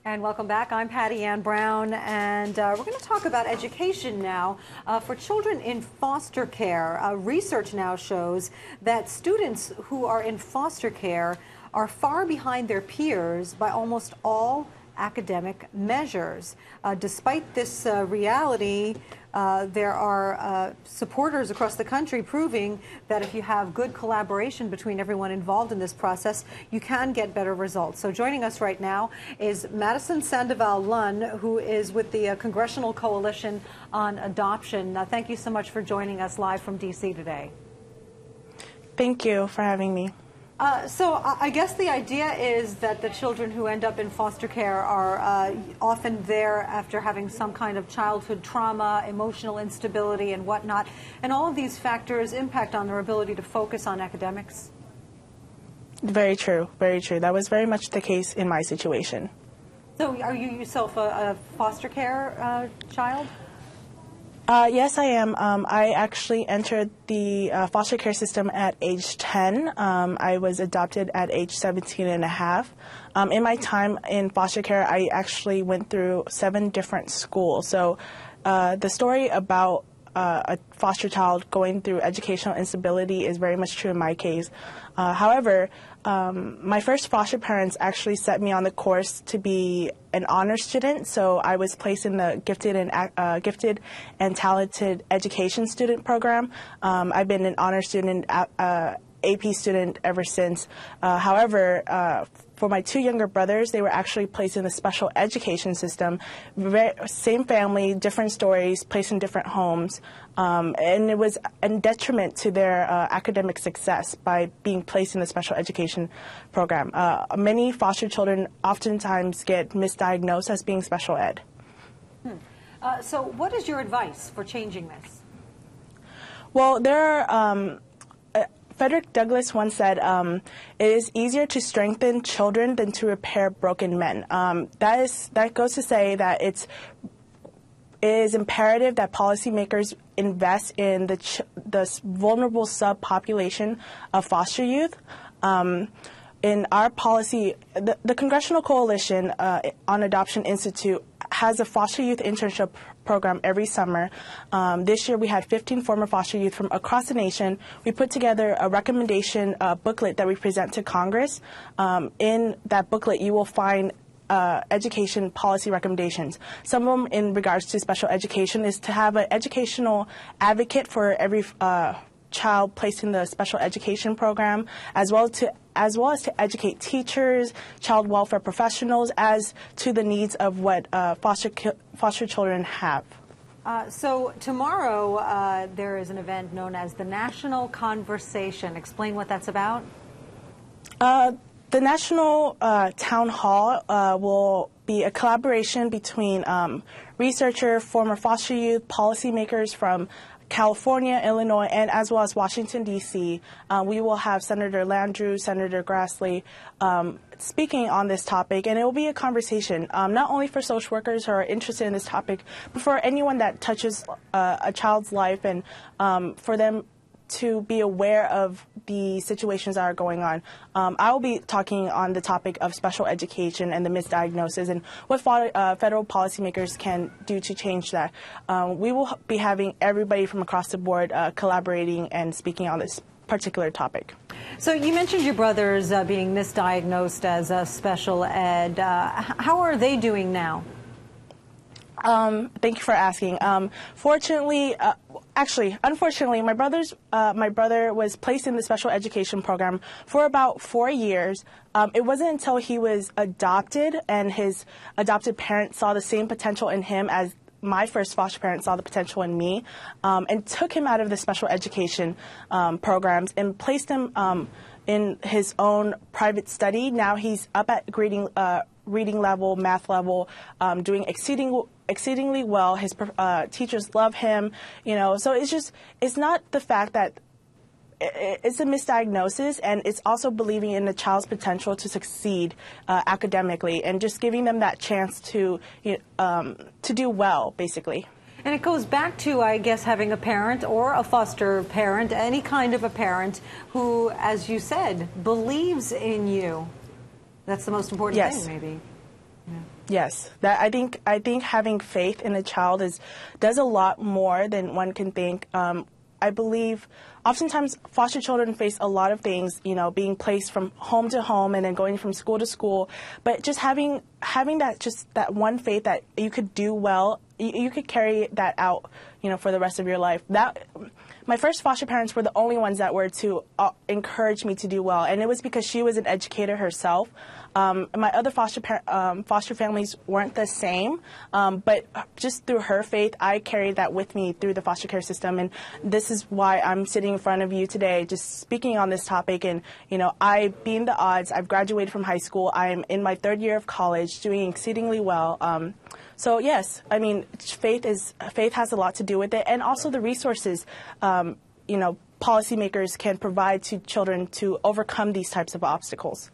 And welcome back. I'm Patty Ann Brown, and we're going to talk about education now for children in foster care. Research now shows that students who are in foster care are far behind their peers by almost all academic measures. Despite this reality, there are supporters across the country proving that if you have good collaboration between everyone involved in this process, you can get better results. So joining us right now is Madison Sandoval-Lunn, who is with the Congressional Coalition on Adoption. Thank you so much for joining us live from D.C. today. Thank you for having me. So I guess the idea is that the children who end up in foster care are often there after having some kind of childhood trauma, emotional instability, and whatnot, and all of these factors impact on their ability to focus on academics. Very true, very true. That was very much the case in my situation. So are you yourself a foster care child? Yes, I am. I actually entered the foster care system at age 10. I was adopted at age 17 and a half. In my time in foster care, I actually went through 7 different schools. So the story about a foster child going through educational instability is very much true in my case. However, my first foster parents actually set me on the course to be an honor student, so I was placed in the gifted and talented education student program. I've been an honor student, AP student ever since. However, for my 2 younger brothers, they were actually placed in the special education system. Same family, different stories, placed in different homes. And it was a detriment to their academic success by being placed in the special education program. Many foster children oftentimes get misdiagnosed as being special ed. So what is your advice for changing this? Well, there are... Frederick Douglass once said, it is easier to strengthen children than to repair broken men. That goes to say that it is imperative that policymakers invest in the vulnerable subpopulation of foster youth. In our policy, the Congressional Coalition on Adoption Institute has a foster youth internship program every summer. This year we had 15 former foster youth from across the nation. We put together a recommendation booklet that we present to Congress. In that booklet you will find education policy recommendations. Some of them in regards to special education is to have an educational advocate for every child placed in the special education program, as well as to educate teachers, child welfare professionals as to the needs of what foster children have. So tomorrow there is an event known as the National Conversation. Explain what that's about. The National Town Hall will be a collaboration between researchers, former foster youth, policymakers from California, Illinois, and as well as Washington, D.C. We will have Senator Landrieu, Senator Grassley speaking on this topic, and it will be a conversation not only for social workers who are interested in this topic, but for anyone that touches a child's life, and for them to be aware of the situations that are going on. I will be talking on the topic of special education and the misdiagnosis and what federal policymakers can do to change that. We will be having everybody from across the board collaborating and speaking on this particular topic. So you mentioned your brothers being misdiagnosed as special ed. How are they doing now? Thank you for asking. Unfortunately, my brother was placed in the special education program for about 4 years. It wasn't until he was adopted and his adopted parents saw the same potential in him as my first foster parents saw the potential in me, and took him out of the special education programs and placed him in his own private study. Now he's up at reading level, math level, doing exceedingly well. His teachers love him, so it's not the fact that it's a misdiagnosis, and it's also believing in the child's potential to succeed academically and just giving them that chance to do well, basically. And it goes back to, I guess, having a parent or a foster parent, any kind of a parent who, as you said, believes in you. That's the most important thing, maybe. Yes, that I think having faith in a child does a lot more than one can think. I believe oftentimes foster children face a lot of things, being placed from home to home and then going from school to school. But just having that one faith that you could do well, you could carry that out, for the rest of your life. My first foster parents were the only ones that were to encourage me to do well, and it was because she was an educator herself. My other foster families weren't the same, but just through her faith, I carried that with me through the foster care system, and this is why I'm sitting in front of you today, just speaking on this topic. And I beat the odds. I've graduated from high school. I'm in my 3rd year of college, doing exceedingly well. So yes, I mean, faith has a lot to do with it, and also the resources, policymakers can provide to children to overcome these types of obstacles.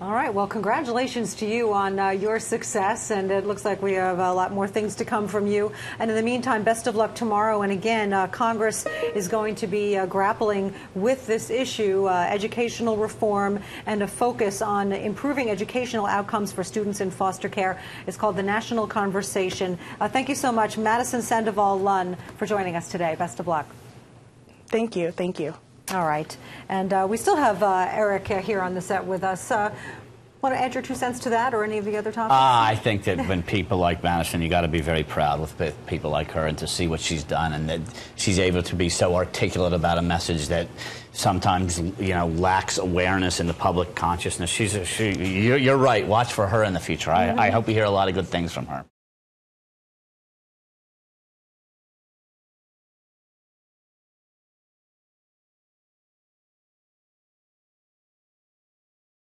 All right. Well, congratulations to you on your success, and it looks like we have a lot more things to come from you. And in the meantime, best of luck tomorrow. And again, Congress is going to be grappling with this issue, educational reform, and a focus on improving educational outcomes for students in foster care. It's called the National Conversation. Thank you so much, Madison Sandoval-Lunn, for joining us today. Best of luck. Thank you. Thank you. All right. And we still have Eric here on the set with us. Want to add your 2 cents to that or any of the other topics? I think that when people like Madison, you got to be very proud with people like her and to see what she's done, and that she's able to be so articulate about a message that sometimes, lacks awareness in the public consciousness. You're right. Watch for her in the future. I hope we hear a lot of good things from her.